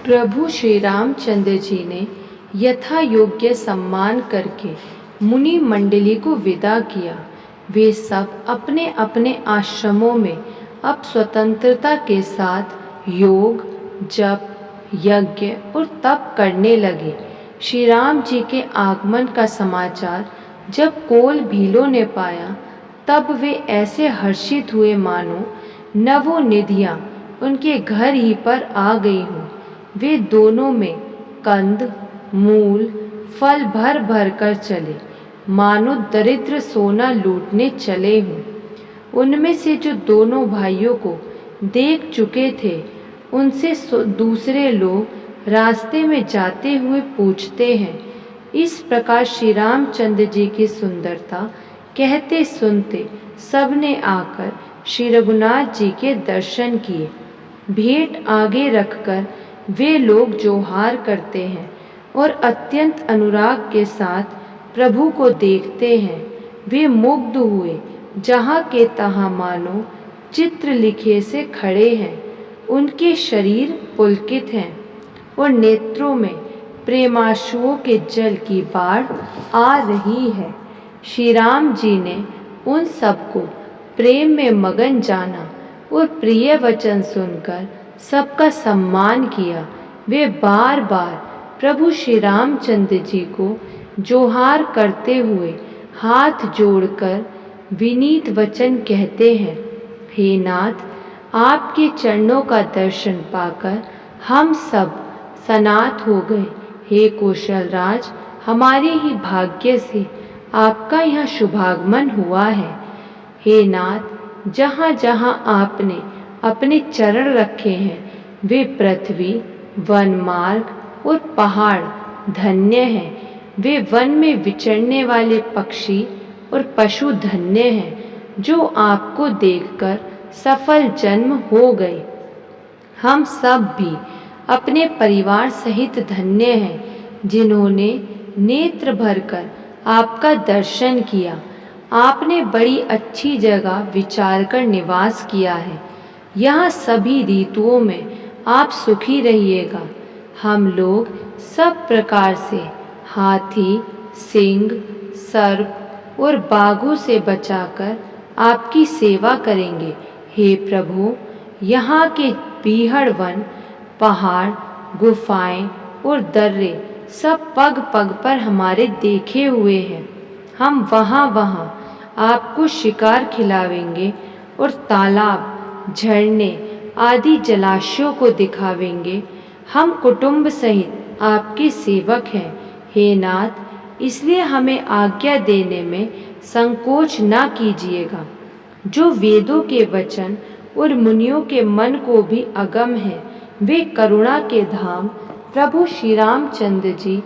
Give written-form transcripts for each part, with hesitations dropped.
प्रभु श्री रामचंद्र जी ने यथा योग्य सम्मान करके मुनि मंडली को विदा किया। वे सब अपने अपने आश्रमों में अब स्वतंत्रता के साथ योग, जप, यज्ञ और तप करने लगे। श्री राम जी के आगमन का समाचार जब कोल भीलों ने पाया, तब वे ऐसे हर्षित हुए मानो नवों निधियाँ उनके घर ही पर आ गई हों। वे दोनों में कंद, मूल, फल भर भर कर चले, मानो दरिद्र सोना लूटने चले हों। उनमें से जो दोनों भाइयों को देख चुके थे, उनसे दूसरे लोग रास्ते में जाते हुए पूछते हैं। इस प्रकार श्री रामचंद्र जी की सुंदरता कहते सुनते सबने आकर श्री रघुनाथ जी के दर्शन किए। भेंट आगे रखकर वे लोग जोहार करते हैं और अत्यंत अनुराग के साथ प्रभु को देखते हैं। वे मुग्ध हुए, जहाँ के तहाँ मानो चित्र लिखे से खड़े हैं। उनके शरीर पुलकित हैं और नेत्रों में प्रेमाश्रुओं के जल की बाढ़ आ रही है। श्री राम जी ने उन सबको प्रेम में मगन जाना और प्रिय वचन सुनकर सबका सम्मान किया। वे बार बार प्रभु श्री रामचंद्र जी को जोहार करते हुए हाथ जोड़कर विनीत वचन कहते हैं। हे नाथ, आपके चरणों का दर्शन पाकर हम सब सनाथ हो गए। हे कौशल राज, हमारे ही भाग्य से आपका यहाँ शुभागमन हुआ है। हे नाथ, जहाँ जहाँ आपने अपने चरण रखे हैं, वे पृथ्वी, वन मार्ग और पहाड़ धन्य हैं। वे वन में विचरने वाले पक्षी और पशु धन्य हैं, जो आपको देखकर सफल जन्म हो गए। हम सब भी अपने परिवार सहित धन्य हैं, जिन्होंने नेत्र भरकर आपका दर्शन किया। आपने बड़ी अच्छी जगह विचार कर निवास किया है। यहाँ सभी ऋतुओं में आप सुखी रहिएगा। हम लोग सब प्रकार से हाथी, सिंह, सर्प और बाघों से बचाकर आपकी सेवा करेंगे। हे प्रभु, यहाँ के बीहड़ वन, पहाड़, गुफाएं और दर्रे सब पग पग पर हमारे देखे हुए हैं। हम वहाँ वहाँ आपको शिकार खिलावेंगे और तालाब, झरने आदि जलाशयों को दिखावेंगे। हम कुटुंब सहित आपके सेवक हैं। हे नाथ, इसलिए हमें आज्ञा देने में संकोच न कीजिएगा। जो वेदों के वचन और मुनियों के मन को भी अगम है, वे करुणा के धाम प्रभु श्री रामचंद्र जी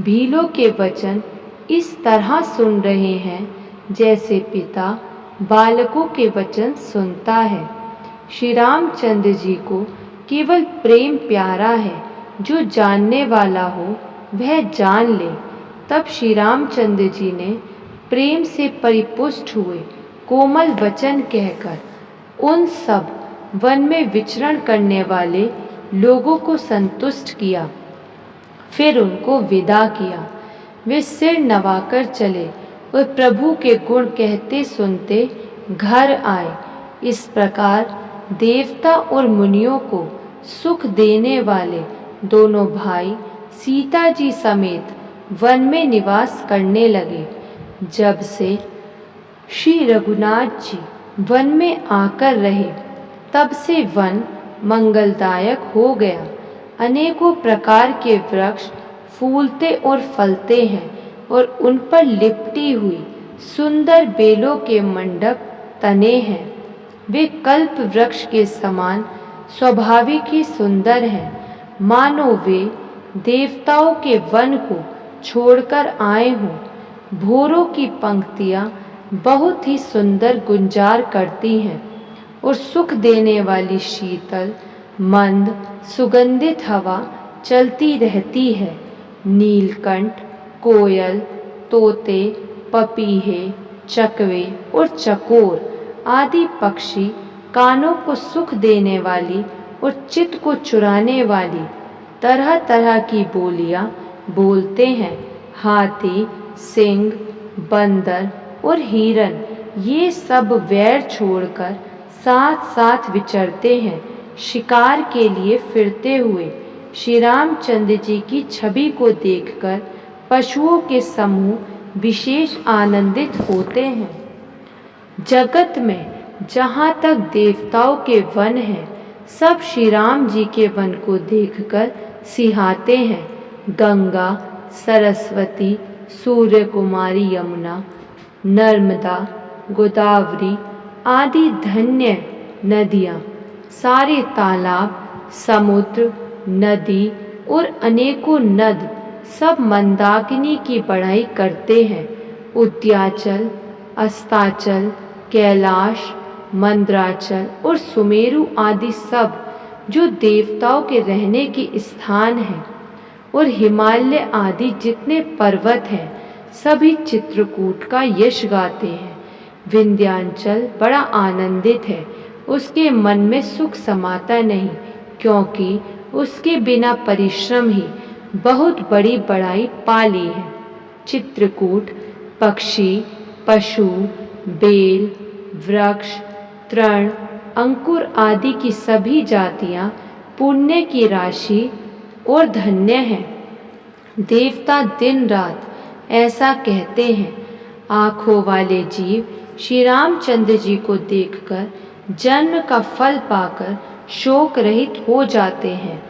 भीलों के वचन इस तरह सुन रहे हैं, जैसे पिता बालकों के वचन सुनता है। श्री रामचंद्र जी को केवल प्रेम प्यारा है। जो जानने वाला हो वह जान ले। तब श्री रामचंद्र जी ने प्रेम से परिपुष्ट हुए कोमल वचन कहकर उन सब वन में विचरण करने वाले लोगों को संतुष्ट किया। फिर उनको विदा किया। वे सिर नवाकर चले और प्रभु के गुण कहते सुनते घर आए। इस प्रकार देवता और मुनियों को सुख देने वाले दोनों भाई सीता जी समेत वन में निवास करने लगे। जब से श्री रघुनाथ जी वन में आकर रहे, तब से वन मंगलदायक हो गया। अनेकों प्रकार के वृक्ष फूलते और फलते हैं और उन पर लिपटी हुई सुंदर बेलों के मंडप तने हैं। वे कल्प वृक्ष के समान स्वाभाविक ही सुंदर हैं, मानो वे देवताओं के वन को छोड़कर आए हों। भोरों की पंक्तियाँ बहुत ही सुंदर गुंजार करती हैं और सुख देने वाली शीतल मंद सुगंधित हवा चलती रहती है। नीलकंठ, कोयल, तोते, पपीहे, चकवे और चकोर आदि पक्षी कानों को सुख देने वाली और चित्त को चुराने वाली तरह तरह की बोलियां बोलते हैं। हाथी, सिंह, बंदर और हिरन ये सब वैर छोड़कर साथ साथ विचरते हैं। शिकार के लिए फिरते हुए श्री रामचंद्र जी की छवि को देखकर पशुओं के समूह विशेष आनंदित होते हैं। जगत में जहाँ तक देवताओं के वन हैं, सब श्री राम जी के वन को देखकर सिहाते हैं। गंगा, सरस्वती, सूर्य कुमारी, यमुना, नर्मदा, गोदावरी आदि धन्य नदियाँ, सारे तालाब, समुद्र, नदी और अनेकों नद सब मंदाकिनी की बड़ाई करते हैं। उद्याचल, अस्ताचल, कैलाश, मंद्राचल और सुमेरु आदि सब जो देवताओं के रहने के स्थान हैं, और हिमालय आदि जितने पर्वत हैं, सभी चित्रकूट का यश गाते हैं। विंध्याचल बड़ा आनंदित है, उसके मन में सुख समाता नहीं, क्योंकि उसके बिना परिश्रम ही बहुत बड़ी बड़ाई पा ली है। चित्रकूट पक्षी, पशु, बेल, वृक्ष, तृण, अंकुर आदि की सभी जातियां पुण्य की राशि और धन्य हैं। देवता दिन रात ऐसा कहते हैं। आँखों वाले जीव श्री रामचंद्र जी को देखकर जन्म का फल पाकर शोक रहित हो जाते हैं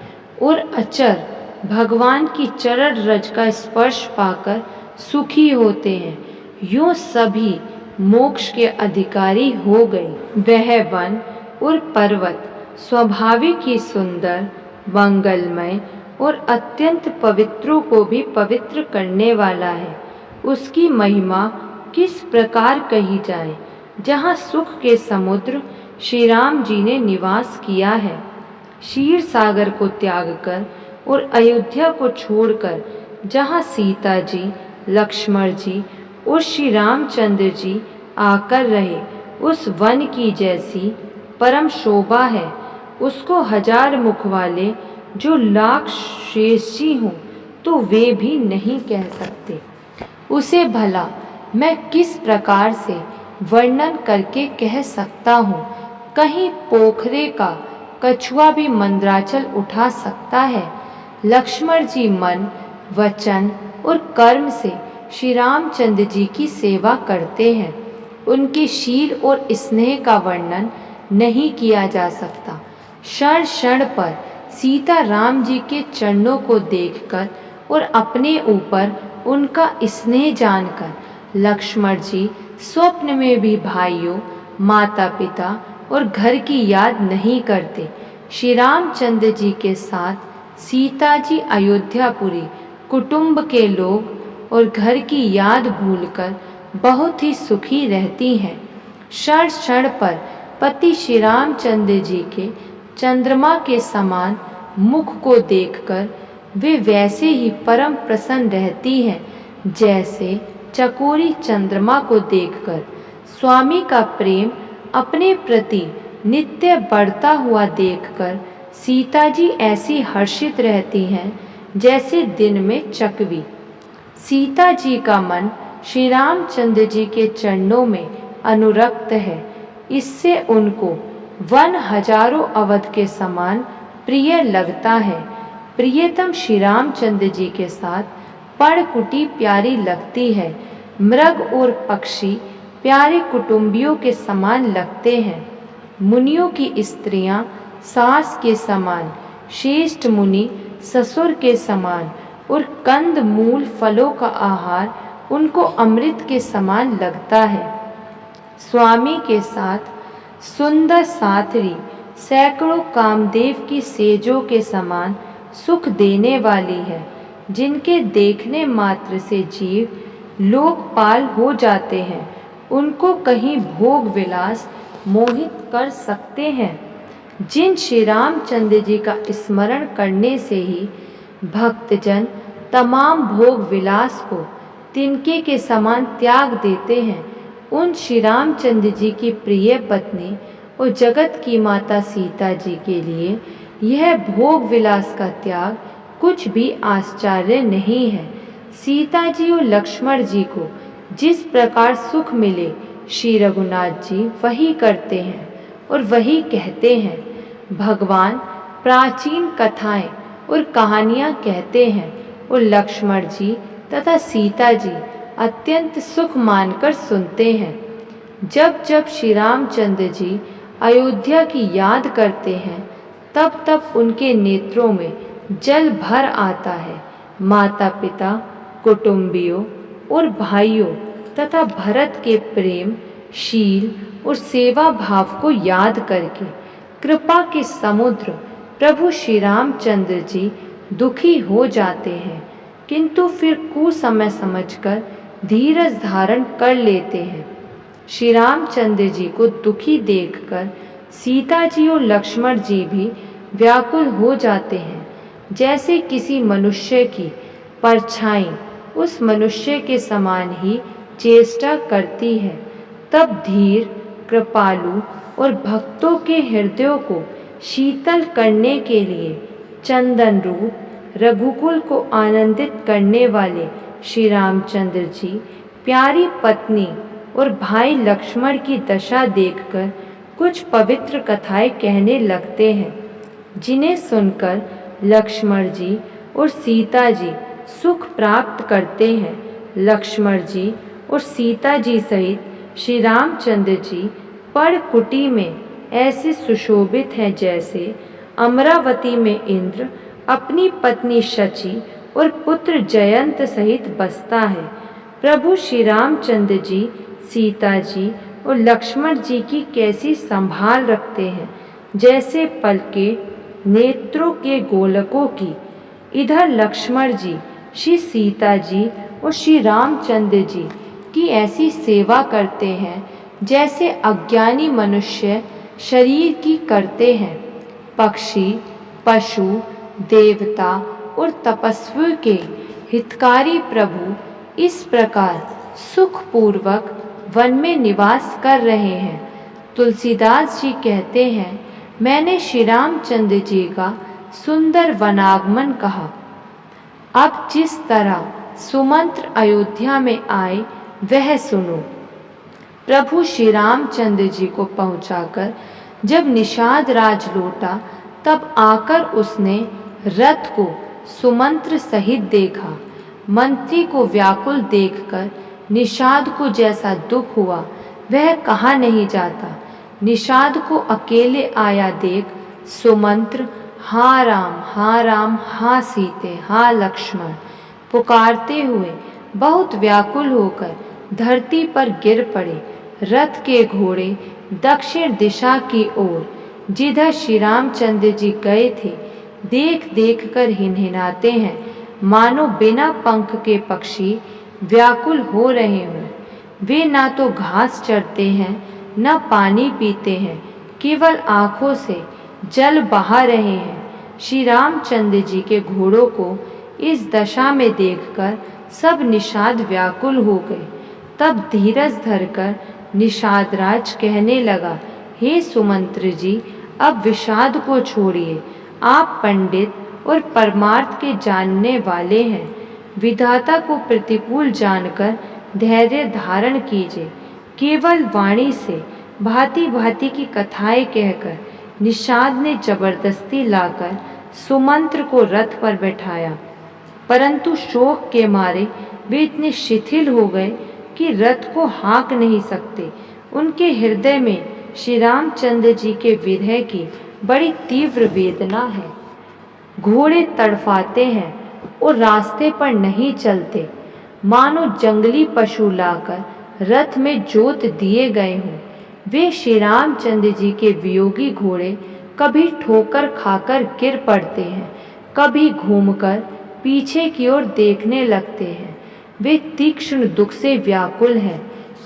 और अचर भगवान की चरण रज का स्पर्श पाकर सुखी होते हैं। यूँ सभी मोक्ष के अधिकारी हो गए। वह वन और पर्वत स्वाभाविक ही सुंदर, मंगलमय और अत्यंत पवित्रों को भी पवित्र करने वाला है। उसकी महिमा किस प्रकार कही जाए। जहाँ सुख के समुद्र श्री राम जी ने निवास किया है, क्षीर सागर को त्याग कर और अयोध्या को छोड़कर जहाँ सीता जी, लक्ष्मण जी और श्री रामचंद्र जी आकर रहे, उस वन की जैसी परम शोभा है। उसको हजार मुख वाले जो लाख श्रेष्ठी हों तो वे भी नहीं कह सकते। उसे भला मैं किस प्रकार से वर्णन करके कह सकता हूँ। कहीं पोखरे का कछुआ भी मंद्राचल उठा सकता है। लक्ष्मण जी मन, वचन और कर्म से श्री रामचंद्र जी की सेवा करते हैं। उनके शील और स्नेह का वर्णन नहीं किया जा सकता। क्षण क्षण पर सीता राम जी के चरणों को देखकर और अपने ऊपर उनका स्नेह जानकर लक्ष्मण जी स्वप्न में भी भाइयों, माता पिता और घर की याद नहीं करते। श्री रामचंद्र जी के साथ सीता जी अयोध्यापुरी कुटुंब के लोग और घर की याद भूलकर बहुत ही सुखी रहती हैं। क्षण क्षण पर पति श्री रामचंद्र जी के चंद्रमा के समान मुख को देखकर वे वैसे ही परम प्रसन्न रहती हैं, जैसे चकोरी चंद्रमा को देखकर। स्वामी का प्रेम अपने प्रति नित्य बढ़ता हुआ देखकर सीता जी ऐसी हर्षित रहती हैं जैसे दिन में चकवी। सीता जी का मन श्री रामचंद्र जी के चरणों में अनुरक्त है। इससे उनको वन हजारों अवध के समान प्रिय लगता है। प्रियतम श्री रामचंद्र जी के साथ पर्णकुटी प्यारी लगती है। मृग और पक्षी प्यारे कुटुंबियों के समान लगते हैं। मुनियों की स्त्रियां सास के समान, श्रेष्ठ मुनि ससुर के समान और कंद मूल फलों का आहार उनको अमृत के समान लगता है। स्वामी के साथ सुंदर साथरी सैकड़ों कामदेव की सेजों के समान सुख देने वाली है, जिनके देखने मात्र से जीव लोकपाल हो जाते हैं। उनको कहीं भोग विलास मोहित कर सकते हैं। जिन श्री रामचंद्र जी का स्मरण करने से ही भक्तजन तमाम भोग विलास को तिनके के समान त्याग देते हैं, उन श्री रामचंद्र जी की प्रिय पत्नी और जगत की माता सीता जी के लिए यह भोग विलास का त्याग कुछ भी आश्चर्य नहीं है। सीता जी और लक्ष्मण जी को जिस प्रकार सुख मिले, श्री रघुनाथ जी वही करते हैं और वही कहते हैं। भगवान प्राचीन कथाएं और कहानियां कहते हैं और लक्ष्मण जी तथा सीता जी अत्यंत सुख मानकर सुनते हैं। जब जब श्री रामचंद्र जी अयोध्या की याद करते हैं, तब तब उनके नेत्रों में जल भर आता है। माता पिता, कुटुंबियों और भाइयों तथा भरत के प्रेम, शील और सेवा भाव को याद करके कृपा के समुद्र प्रभु श्री रामचंद्र जी दुखी हो जाते हैं, किंतु फिर कुसमय समझकर धीरज धारण कर लेते हैं। श्री रामचंद्र जी को दुखी देखकर सीता जी और लक्ष्मण जी भी व्याकुल हो जाते हैं। जैसे किसी मनुष्य की परछाई उस मनुष्य के समान ही चेष्टा करती है, तब धीर, कृपालु और भक्तों के हृदयों को शीतल करने के लिए चंदन रूप रघुकुल को आनंदित करने वाले श्री रामचंद्र जी प्यारी पत्नी और भाई लक्ष्मण की दशा देखकर कुछ पवित्र कथाएं कहने लगते हैं, जिन्हें सुनकर लक्ष्मण जी और सीता जी सुख प्राप्त करते हैं। लक्ष्मण जी और सीता जी सहित श्री रामचंद्र जी पर्णकुटी में ऐसे सुशोभित हैं जैसे अमरावती में इंद्र अपनी पत्नी शची और पुत्र जयंत सहित बसता है। प्रभु श्री रामचंद्र जी सीता जी और लक्ष्मण जी की कैसी संभाल रखते हैं, जैसे पलके नेत्रों के गोलकों की। इधर लक्ष्मण जी श्री सीता जी और श्री रामचंद्र जी की ऐसी सेवा करते हैं जैसे अज्ञानी मनुष्य शरीर की करते हैं। पक्षी, पशु, देवता और तपस्वी के हितकारी प्रभु इस प्रकार सुखपूर्वक वन में निवास कर रहे हैं। तुलसीदास जी कहते हैं, मैंने श्री रामचंद्र जी का सुंदर वनागमन कहा। अब जिस तरह सुमंत्र अयोध्या में आए वह सुनो। प्रभु श्री रामचंद्र जी को पहुंचाकर जब निषाद राज लौटा, तब आकर उसने रथ को सुमंत्र सहित देखा। मंत्री को व्याकुल देखकर निषाद को जैसा दुख हुआ वह कहा नहीं जाता। निषाद को अकेले आया देख सुमंत्र हाँ राम, हाँ सीते, हाँ लक्ष्मण पुकारते हुए बहुत व्याकुल होकर धरती पर गिर पड़े। रथ के घोड़े दक्षिण दिशा की ओर, जिधर श्री रामचंद्र जी गए थे, देख देख कर हिनहिनाते हैं, मानो बिना पंख के पक्षी व्याकुल हो रहे हों। वे ना तो घास चरते हैं, न पानी पीते हैं, केवल आँखों से जल बहा रहे हैं। श्री रामचंद्र जी के घोड़ों को इस दशा में देखकर सब निषाद व्याकुल हो गए। तब धीरज धरकर निषाद राज कहने लगा, हे सुमंत्र जी, अब विषाद को छोड़िए। आप पंडित और परमार्थ के जानने वाले हैं। विधाता को प्रतिकूल जानकर धैर्य धारण कीजिए। केवल वाणी से भांति भांति की कथाएं कहकर निषाद ने जबरदस्ती लाकर सुमंत्र को रथ पर बैठाया, परंतु शोक के मारे वे इतने शिथिल हो गए कि रथ को हाँक नहीं सकते। उनके हृदय में श्री रामचंद्र जी के विरह की बड़ी तीव्र वेदना है। घोड़े तड़फाते हैं और रास्ते पर नहीं चलते, मानो जंगली पशु लाकर रथ में जोत दिए गए हों। वे श्री रामचंद्र जी के वियोगी घोड़े कभी ठोकर खाकर गिर पड़ते हैं, कभी घूमकर पीछे की ओर देखने लगते हैं। वे तीक्ष्ण दुख से व्याकुल हैं।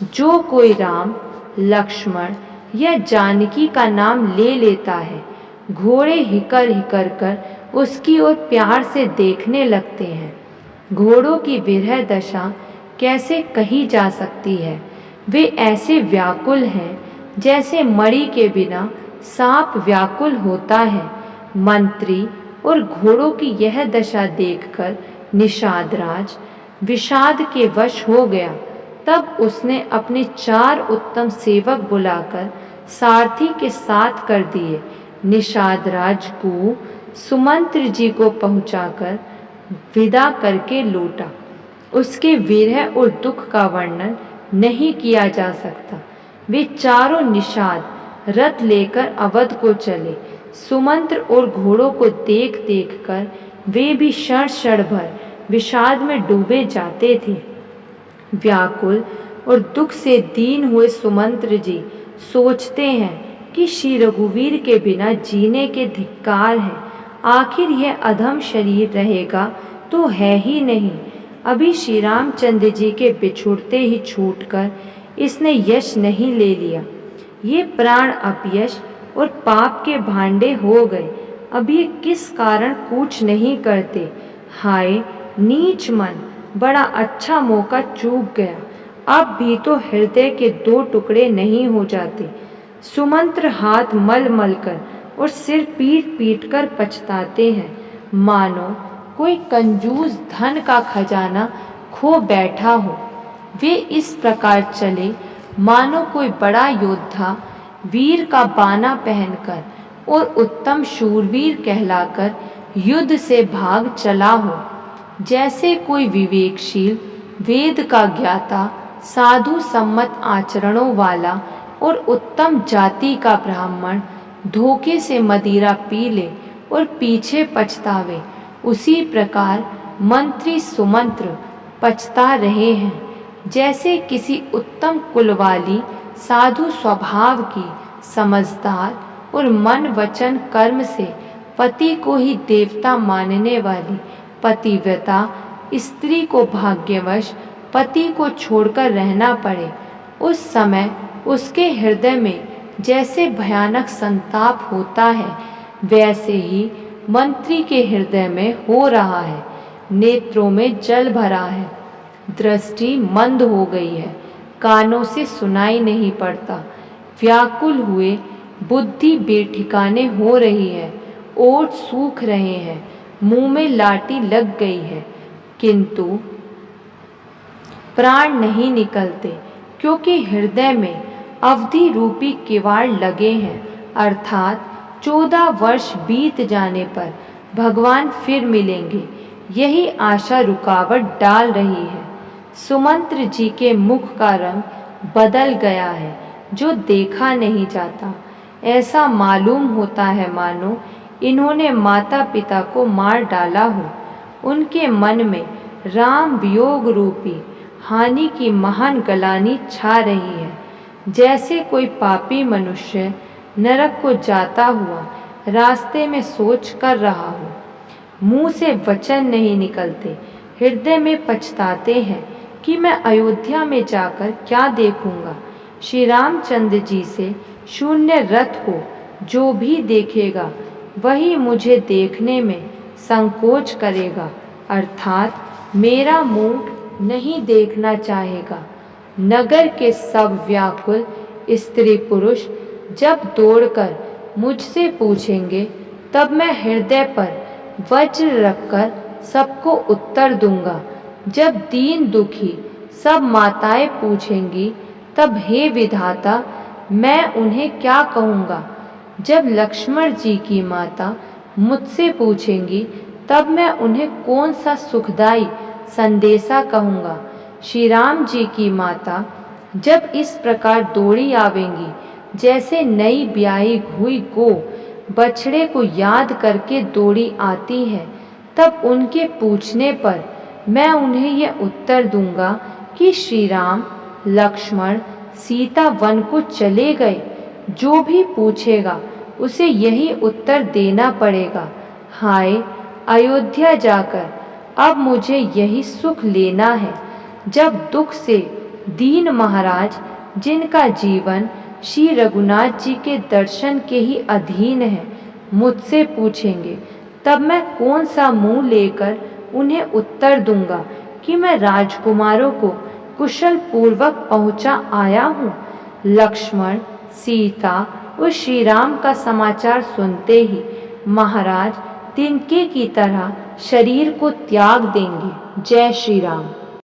जो कोई राम, लक्ष्मण या जानकी का नाम ले लेता है, घोड़े हिकर हिकर कर उसकी ओर प्यार से देखने लगते हैं। घोड़ों की विरह दशा कैसे कही जा सकती है। वे ऐसे व्याकुल हैं जैसे मणि के बिना सांप व्याकुल होता है। मंत्री और घोड़ों की यह दशा देखकर निषाद राज विषाद के वश हो गया। तब उसने अपने 4 उत्तम सेवक बुलाकर सारथी के साथ कर दिए। निषाद राज को सुमंत्र जी को पहुंचाकर विदा करके लौटा। उसके विरह और दुख का वर्णन नहीं किया जा सकता। वे चारों निषाद रथ लेकर अवध को चले। सुमंत्र और घोड़ों को देख देख कर वे भी क्षण भर विषाद में डूबे जाते थे। व्याकुल और दुख से दीन हुए सुमंत्र जी सोचते हैं कि श्री रघुवीर के बिना जीने के धिक्कार हैं। आखिर यह अधम शरीर रहेगा तो है ही नहीं। अभी श्री रामचंद्र जी के बिछुड़ते ही छूटकर इसने यश नहीं ले लिया। ये प्राण अपयश और पाप के भांडे हो गए। अब ये किस कारण कूच नहीं करते। हाय नीच मन, बड़ा अच्छा मौका चूक गया। अब भी तो हृदय के 2 टुकड़े नहीं हो जाते। सुमंत्र हाथ मल मल कर और सिर पीट पीट कर पछताते हैं, मानो कोई कंजूस धन का खजाना खो बैठा हो। वे इस प्रकार चले मानो कोई बड़ा योद्धा वीर का बाना पहनकर और उत्तम शूरवीर कहलाकर युद्ध से भाग चला हो। जैसे कोई विवेकशील वेद का ज्ञाता, साधु सम्मत आचरणों वाला और उत्तम जाति का ब्राह्मण धोखे से मदिरा पी ले और पीछे पछतावे, उसी प्रकार मंत्री सुमंत्र पछता रहे हैं। जैसे किसी उत्तम कुल वाली साधु स्वभाव की, समझदार और मन वचन कर्म से पति को ही देवता मानने वाली पतिव्रता स्त्री को भाग्यवश पति को छोड़कर रहना पड़े, उस समय उसके हृदय में जैसे भयानक संताप होता है, वैसे ही मंत्री के हृदय में हो रहा है। नेत्रों में जल भरा है, दृष्टि मंद हो गई है, कानों से सुनाई नहीं पड़ता। व्याकुल हुए बुद्धि बेठिकाने हो रही है, ओठ सूख रहे हैं, मुंह में लाठी लग गई है, किंतु प्राण नहीं निकलते, क्योंकि हृदय में अवधि रूपी किवाड़ लगे हैं। अर्थात 14 वर्ष बीत जाने पर भगवान फिर मिलेंगे, यही आशा रुकावट डाल रही है। सुमंत्र जी के मुख का रंग बदल गया है, जो देखा नहीं जाता। ऐसा मालूम होता है मानो इन्होंने माता पिता को मार डाला हो। उनके मन में राम वियोग रूपी हानि की महान गलानी छा रही है। जैसे कोई पापी मनुष्य नरक को जाता हुआ रास्ते में सोच कर रहा हो, मुंह से वचन नहीं निकलते, हृदय में पछताते हैं कि मैं अयोध्या में जाकर क्या देखूंगा। श्री रामचंद्र जी से शून्य रथ को जो भी देखेगा वही मुझे देखने में संकोच करेगा, अर्थात मेरा मुंह नहीं देखना चाहेगा। नगर के सब व्याकुल स्त्री पुरुष जब दौड़कर मुझसे पूछेंगे, तब मैं हृदय पर वज्र रखकर सबको उत्तर दूंगा। जब दीन दुखी सब माताएं पूछेंगी, तब हे विधाता मैं उन्हें क्या कहूँगा। जब लक्ष्मण जी की माता मुझसे पूछेंगी, तब मैं उन्हें कौन सा सुखदाई संदेशा कहूँगा। श्री राम जी की माता जब इस प्रकार दौड़ी आवेंगी, जैसे नई ब्याही हुई गो बछड़े को याद करके दौड़ी आती है, तब उनके पूछने पर मैं उन्हें यह उत्तर दूंगा कि श्री राम लक्ष्मण सीता वन को चले गए। जो भी पूछेगा उसे यही उत्तर देना पड़ेगा। हाय अयोध्या जाकर अब मुझे यही सुख लेना है। जब दुख से दीन महाराज, जिनका जीवन श्री रघुनाथ जी के दर्शन के ही अधीन है, मुझसे पूछेंगे, तब मैं कौन सा मुंह लेकर उन्हें उत्तर दूंगा कि मैं राजकुमारों को कुशल पूर्वक पहुंचा आया हूँ। लक्ष्मण, सीता और श्री राम का समाचार सुनते ही महाराज तिनके की तरह शरीर को त्याग देंगे। जय श्री राम।